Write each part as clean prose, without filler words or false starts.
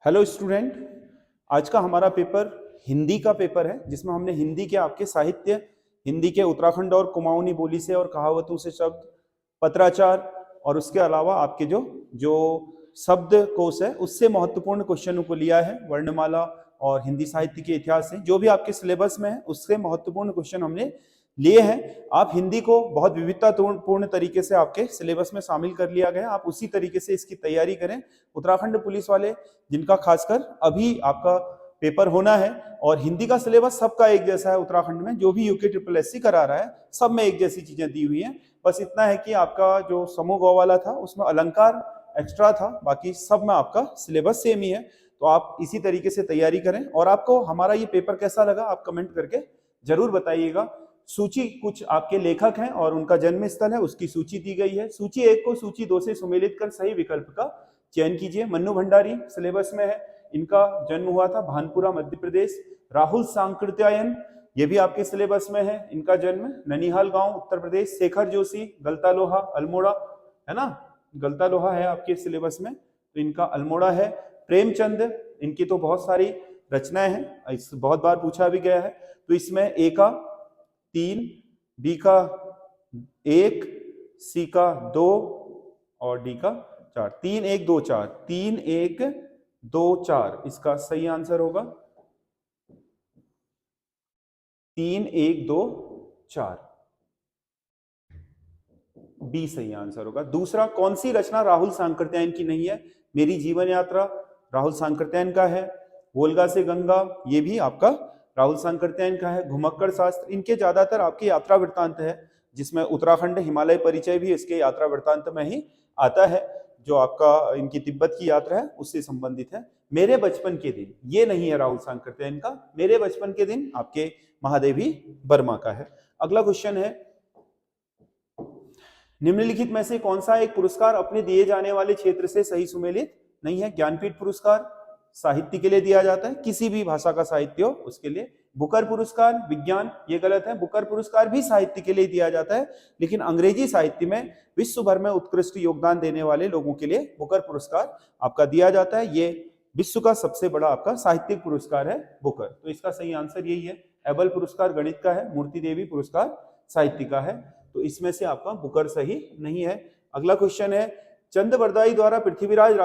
Hello student, आज का हमारा पेपर हिंदी का पेपर है जिसमें हमने हिंदी के आपके साहित्य, हिंदी के उत्तराखंड और कुमाऊनी बोली से और कहावतों से शब्द, पत्राचार और उसके अलावा आपके जो जो शब्द कोश है उससे महत्वपूर्ण क्वेश्चनों को लिया है। वर्णमाला और हिंदी साहित्य के इतिहास से जो भी आपके सिलेबस में है उससे महत्वपूर्ण क्वेश्चन हमने लिए हैं। आप हिंदी को बहुत विविधतापूर्ण तरीके से आपके सिलेबस में शामिल कर लिया गया, आप उसी तरीके से इसकी तैयारी करें। उत्तराखंड पुलिस वाले जिनका खासकर अभी आपका पेपर होना है, और हिंदी का सिलेबस सबका एक जैसा है उत्तराखंड में, जो भी यूके ट्रिपल एससी करा रहा है सब में एक जैसी चीजें दी हुई हैं। बस इतना है कि आपका जो समूह गौ वाला था उसमें अलंकार एक्स्ट्रा था, बाकी सब में आपका सिलेबस सेम ही है। तो आप इसी तरीके से तैयारी करें। और आपको हमारा ये पेपर कैसा लगा आप कमेंट करके जरूर बताइएगा। सूची कुछ आपके लेखक हैं और उनका जन्म स्थल है उसकी सूची दी गई है। सूची 1 को सूची 2 से सुमेलित कर सही विकल्प का चयन कीजिए। मन्नू भंडारी सिलेबस में है, इनका जन्म हुआ था भानपुरा मध्य प्रदेश। राहुल सांकृत्यायन ये भी आपके सिलेबस में है, इनका जन्म ननिहाल गांव उत्तर प्रदेश। शेखर जोशी गलतालोहा अल्मोड़ा, है ना, गलतालोहा है आपके सिलेबस में, तो इनका अल्मोड़ा है। प्रेमचंद, इनकी तो बहुत सारी रचनाएं हैं, बहुत बार पूछा भी गया है। तो इसमें ए का 3, बी का 1, सी का 2 और डी का 4। 3 1 2 4, 3 1 2 4 इसका सही आंसर होगा। 3 1 2 4 बी सही आंसर होगा। दूसरा, कौन सी रचना राहुल सांकृत्यायन की नहीं है? मेरी जीवन यात्रा राहुल सांकृत्यायन का है। वोल्गा से गंगा ये भी आपका राहुल सांकृत्यायन का है। घुमक्कड़ शास्त्र, इनके ज्यादातर आपके यात्रा वृत्तांत है, जिसमें उत्तराखंड हिमालय परिचय भी इसके यात्रा वृत्तांत में ही आता है, जो आपका इनकी तिब्बत की यात्रा है उससे संबंधित है। मेरे बचपन के दिन ये नहीं है राहुल सांकृत्यायन का, मेरे बचपन के दिन आपके महादेवी वर्मा का है। अगला क्वेश्चन है, निम्नलिखित में से कौन सा एक पुरस्कार अपने दिए जाने वाले क्षेत्र से सही सुमेलित नहीं है? ज्ञानपीठ पुरस्कार साहित्य के लिए दिया जाता है, किसी भी भाषा का साहित्य हो उसके लिए। बुकर पुरस्कार विज्ञान, ये गलत है। बुकर पुरस्कार भी साहित्य के लिए दिया जाता है, लेकिन अंग्रेजी साहित्य में विश्व भर में उत्कृष्ट योगदान देने वाले लोगों के लिए बुकर पुरस्कार आपका दिया जाता है। ये विश्व का सबसे बड़ा आपका साहित्यिक पुरस्कार है बुकर, तो इसका सही आंसर यही है। एबल पुरस्कार गणित का है, मूर्ति देवी पुरस्कार साहित्य का है, तो इसमें से आपका बुकर सही नहीं है। अगला क्वेश्चन है, चंद बरदाई द्वारा पृथ्वीराज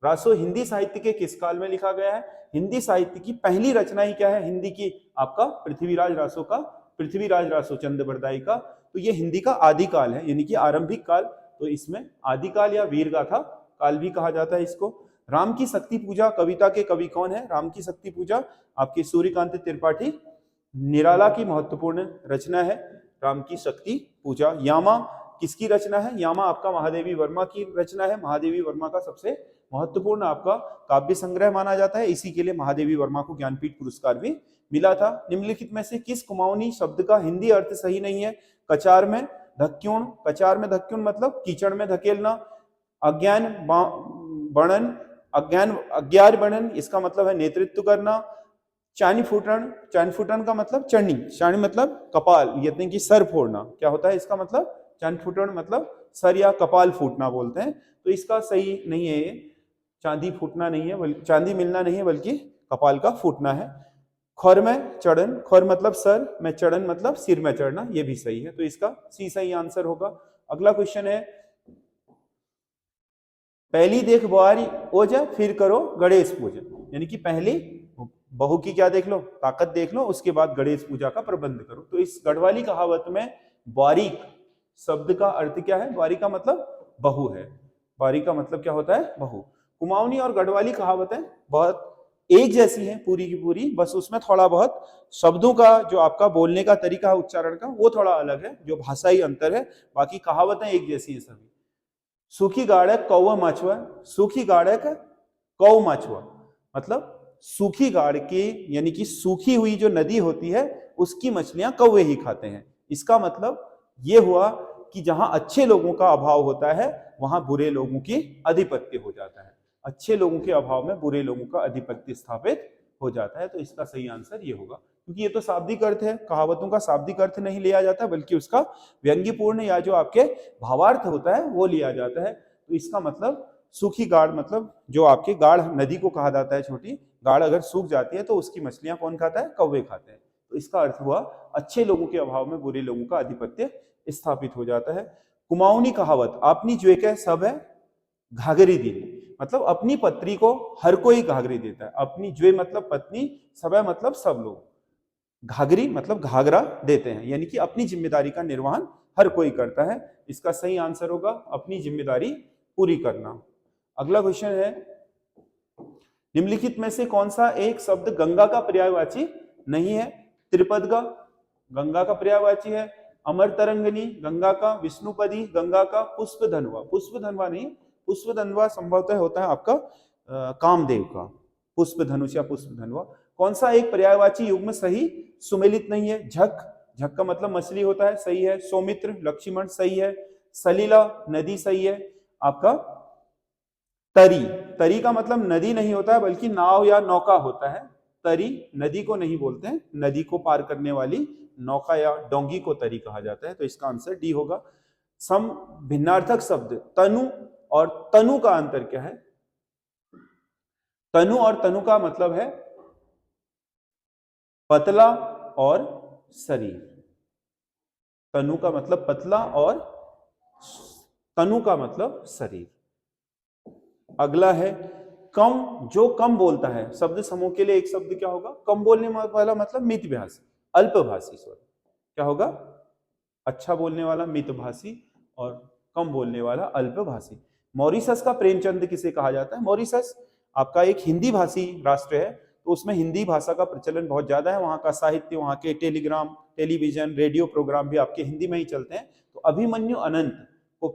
रासो हिंदी साहित्य के किस काल में लिखा गया है? हिंदी साहित्य की पहली रचना ही क्या है हिंदी की? आपका पृथ्वीराज रासो चंद बरदाई का, तो ये हिंदी का आदि काल है, यानी कि आरंभिक काल। तो इसमें आदि काल या वीर गाथा काल भी कहा जाता है इसको। राम की शक्ति पूजा कविता के कवि कौन है? राम की शक्ति पूजा आपके सूर्यकांत त्रिपाठी निराला की महत्वपूर्ण रचना है राम की शक्ति पूजा। यामा किसकी रचना है? यामा आपका महादेवी वर्मा की रचना है। महादेवी वर्मा का सबसे महत्वपूर्ण आपका काव्य संग्रह माना जाता है, इसी के लिए महादेवी वर्मा को ज्ञानपीठ पुरस्कार भी मिला था। निम्नलिखित में से किस कुमाऊनी शब्द का हिंदी अर्थ सही नहीं है? कचार में धक्क्युण मतलब कीचड़ में धकेलना। अज्ञार बनन इसका मतलब है नेतृत्व करना। चानी फूटन का मतलब चानी मतलब कपाल, यानी कि सर फोड़ना। क्या होता है इसका मतलब? चानी फूटन मतलब सर या कपाल फूटना बोलते हैं, तो इसका सही नहीं है ये। चांदी फूटना नहीं है, चांदी मिलना नहीं है, बल्कि कपाल का फूटना है। खौर में चढ़न, खौर मतलब सर में, चढ़न मतलब सिर में चढ़ना, ये भी सही है, तो इसका सी सही आंसर होगा। अगला क्वेश्चन है, पहली देख बुआरी ओजा फिर करो गणेश पूजन, यानी कि पहली बहू की क्या देख लो? ताकत देख लो, उसके बाद गणेश पूजा का प्रबंध करो। तो इस गढ़वाली कहावत में बारीक शब्द का अर्थ क्या है? बारी का मतलब बहू है, बारी का मतलब क्या होता है? बहू। कुमाऊनी और गढ़वाली कहावतें बहुत एक जैसी हैं पूरी की पूरी, बस उसमें थोड़ा बहुत शब्दों का जो आपका बोलने का तरीका है उच्चारण का वो थोड़ा अलग है, जो भाषाई अंतर है, बाकी कहावतें एक जैसी है सभी। सूखी गाड़क कौवा माछुआ, सूखी गाड़क कौ माछुआ मतलब सूखी गाड़ की, यानी कि सूखी हुई जो नदी होती है उसकी मछलियां कौवे ही खाते हैं। इसका मतलब ये हुआ कि जहां अच्छे लोगों का अभाव होता है वहां बुरे लोगों की आधिपत्य हो जाता है, अच्छे लोगों के अभाव में बुरे लोगों का आधिपत्य स्थापित हो जाता है। तो इसका सही आंसर ये होगा, क्योंकि ये तो शाब्दिक अर्थ है, कहावतों का शाब्दिक अर्थ नहीं लिया जाता बल्कि उसका व्यंग्यपूर्ण या जो आपके भावार्थ होता है वो लिया जाता है। तो इसका मतलब सूखी गाड़ मतलब जो आपके गाड़ नदी को कहा जाता है, छोटी गाड़ अगर सूख जाती है तो उसकी मछलियां कौन खाता है? कौवे खाते हैं। तो इसका अर्थ हुआ अच्छे लोगों के अभाव में बुरे लोगों का आधिपत्य स्थापित हो जाता है। कुमाऊनी कहावत, आपनी ज्वे कह सब है घाघरी दी, मतलब अपनी पत्नी को हर कोई घाघरी देता है। अपनी ज्वे मतलब पत्नी, सब है मतलब सब लोग, घाघरी मतलब घाघरा देते हैं, यानी कि अपनी जिम्मेदारी का निर्वहन हर कोई करता है। इसका सही आंसर होगा अपनी जिम्मेदारी पूरी करना। अगला क्वेश्चन है, निम्नलिखित में से कौन सा एक शब्द गंगा का पर्यायवाची नहीं है? त्रिपदगा गंगा का पर्यायवाची है, अमर तरंगिनी गंगा का, विष्णुपदी गंगा का, पुष्पधनवा, पुष्पधनवा नहीं, पुष्पधनवा संभवतः होता है आपका कामदेव का, पुष्पधनुष या पुष्पधनवा। कौन सा एक पर्यायवाची युग्म सही सुमेलित नहीं है? झक, झक का मतलब मछली होता है, सही है। सौमित्र, लक्ष्मण, सही है। सलीला नदी, सही है। आपका तरी, तरी का मतलब नदी नहीं होता है बल्कि नाव या नौका होता है। तरी नदी को नहीं बोलते हैं, नदी को पार करने वाली नौका या डोंगी को तरी कहा जाता है। तो इसका आंसर डी होगा। सम भिन्नार्थक शब्द तनु और तनु का अंतर क्या है? तनु और तनु का मतलब है पतला और शरीर। तनु का मतलब पतला और तनु का मतलब शरीर। अगला है कम, जो कम बोलता है। शब्द समूह के लिए एक शब्द क्या होगा? कम बोलने वाला मतलब मितभाषी, अल्पभाषी। सॉरी, क्या होगा? अच्छा बोलने वाला मितभाषी और कम बोलने वाला अल्पभाषी। मॉरिशस का प्रेमचंद किसे कहा जाता है? मॉरिशस आपका एक हिंदी भाषी राष्ट्र है, तो उसमें हिंदी भाषा का प्रचलन बहुत ज्यादा है। वहां का साहित्य, वहां के टेलीग्राम, टेलीविजन, रेडियो प्रोग्राम भी आपके हिंदी में ही चलते हैं। तो अभिमन्यु अनंत को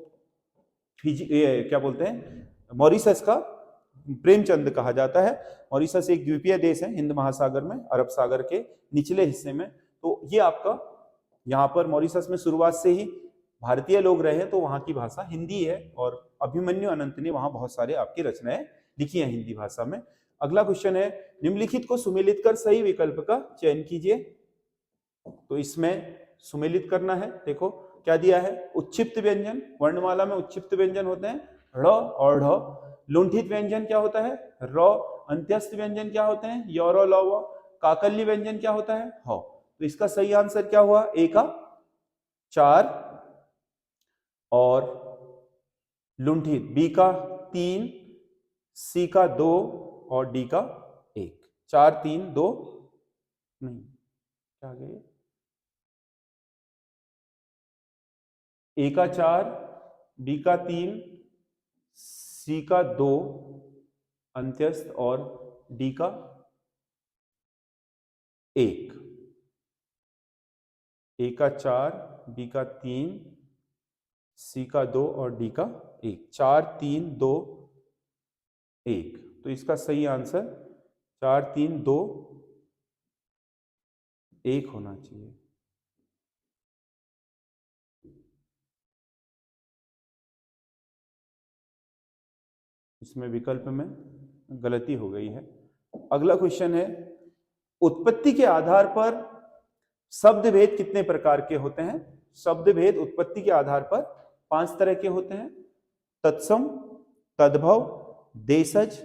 क्या बोलते हैं? मॉरिशस का प्रेमचंद कहा जाता है। मॉरिशस एक द्वीपीय देश है हिंद महासागर में, अरब सागर के निचले हिस्से में। तो ये आपका यहाँ पर मॉरिशस में शुरुआत से ही भारतीय लोग रहे हैं, तो वहां की भाषा हिंदी है। और अभिमन्यु अनंत ने वहां बहुत सारे आपकी रचनाएं लिखी हैं हिंदी भाषा में। अगला क्वेश्चन है, निम्नलिखित को सुमेलित कर सही विकल्प का चयन कीजिए। तो इसमें सुमेलित करना है, देखो क्या दिया है? उच्छिप्त व्यंजन, वर्णमाला में उच्छिप्त व्यंजन होते हैं ढ़ और ढ। लुंठित व्यंजन क्या होता है? र। अंत्यस्थ व्यंजन क्या होते हैं? य र ल व। काकल्य व्यंजन क्या होता है? ह। तो इसका सही आंसर क्या हुआ? ए का 4 और लुंठित बी का 3, सी का 2 और डी का 1। 4 3 2 नहीं, क्या गए? ए का 4, बी का 3, सी का 2 अंत्यस्थ और डी का 1। ए का 4, बी का 3, सी का 2 और डी का 1। 4 3 2 1। तो इसका सही आंसर 4 3 2 1 होना चाहिए। इसमें विकल्प में गलती हो गई है। अगला क्वेश्चन है, उत्पत्ति के आधार पर शब्द भेद कितने प्रकार के होते हैं? शब्द भेद उत्पत्ति के आधार पर 5 तरह के होते हैं। तत्सम, तद्भव, देशज,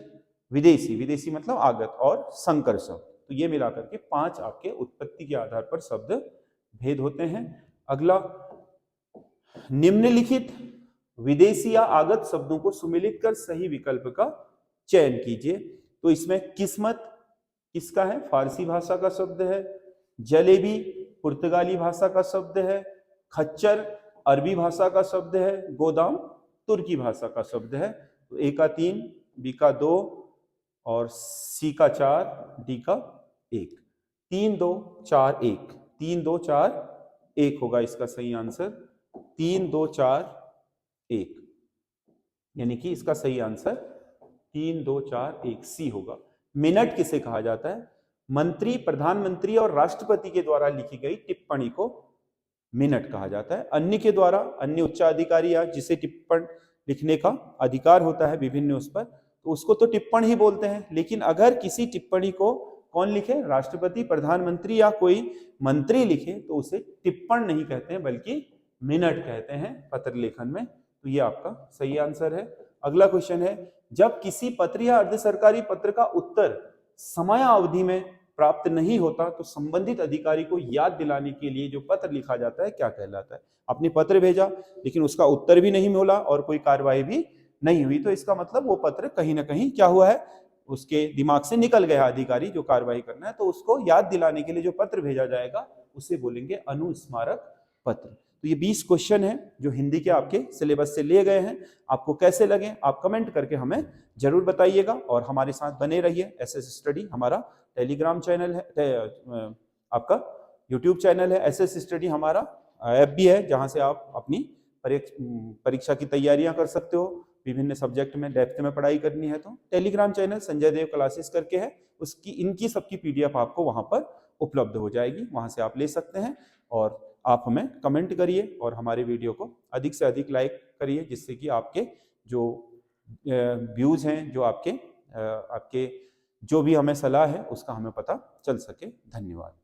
विदेशी, विदेशी मतलब आगत, और संकर शब्द। तो ये मिलाकर के 5 आपके उत्पत्ति के आधार पर शब्द भेद होते हैं। अगला, निम्नलिखित विदेशी या आगत शब्दों को सुमेलित कर सही विकल्प का चयन कीजिए। तो इसमें किस्मत किसका है? फारसी भाषा का शब्द है। जलेबी पुर्तगाली भाषा का शब्द है। खच्चर अरबी भाषा का शब्द है। गोदाम तुर्की भाषा का शब्द है। तो ए का 3, बी का 2 और सी का 4, डी का 1। 3 2 4 1, 3 2 4 1 होगा इसका सही आंसर। 3 2 4 1, यानी कि इसका सही आंसर 3 2 4 1 सी होगा। मिनट किसे कहा जाता है? मंत्री, प्रधानमंत्री और राष्ट्रपति के द्वारा लिखी गई टिप्पणी को मिनट कहा जाता है। अन्य के द्वारा, अन्य उच्चाधिकारी या जिसे टिप्पण लिखने का अधिकार होता है विभिन्न उस पर, तो उसको तो टिप्पण ही बोलते हैं। लेकिन अगर किसी टिप्पणी को कौन लिखे? राष्ट्रपति, प्रधानमंत्री या कोई मंत्री लिखे, तो उसे टिप्पण नहीं कहते हैं बल्कि मिनट कहते हैं पत्र लेखन में। तो ये आपका सही आंसर है। अगला क्वेश्चन है, जब किसी पत्र या अर्ध सरकारी पत्र का उत्तर समय अवधि में प्राप्त नहीं होता तो संबंधित अधिकारी को याद दिलाने के लिए जो पत्र लिखा जाता है क्या कहलाता है? आपने पत्र भेजा लेकिन उसका उत्तर भी नहीं मिला और कोई कार्रवाई भी नहीं हुई, तो इसका मतलब वो पत्र कहीं ना कहीं क्या हुआ है, उसके दिमाग से निकल गया अधिकारी जो कार्रवाई करना है, तो उसको याद दिलाने के लिए जो पत्र भेजा जाएगा उसे बोलेंगे अनुस्मारक पत्र। तो ये 20 क्वेश्चन है जो हिंदी के आपके सिलेबस से लिए गए हैं। आपको कैसे लगे आप कमेंट करके हमें जरूर बताइएगा और हमारे साथ बने रहिए। एसएस स्टडी हमारा टेलीग्राम चैनल है, आपका यूट्यूब चैनल है, एसएस स्टडी हमारा ऐप भी है जहां से आप अपनी परीक्षा की तैयारियां कर सकते हो। विभिन्न सब्जेक्ट में डेप्थ में पढ़ाई करनी है तो टेलीग्राम चैनल संजय देव क्लासेस करके है, उसकी इनकी सबकी पीडीएफ आपको वहां पर उपलब्ध हो जाएगी, वहां से आप ले सकते हैं। और आप हमें कमेंट करिए और हमारे वीडियो को अधिक से अधिक लाइक करिए, जिससे कि आपके जो व्यूज हैं, जो आपके जो भी हमें सलाह है उसका हमें पता चल सके। धन्यवाद।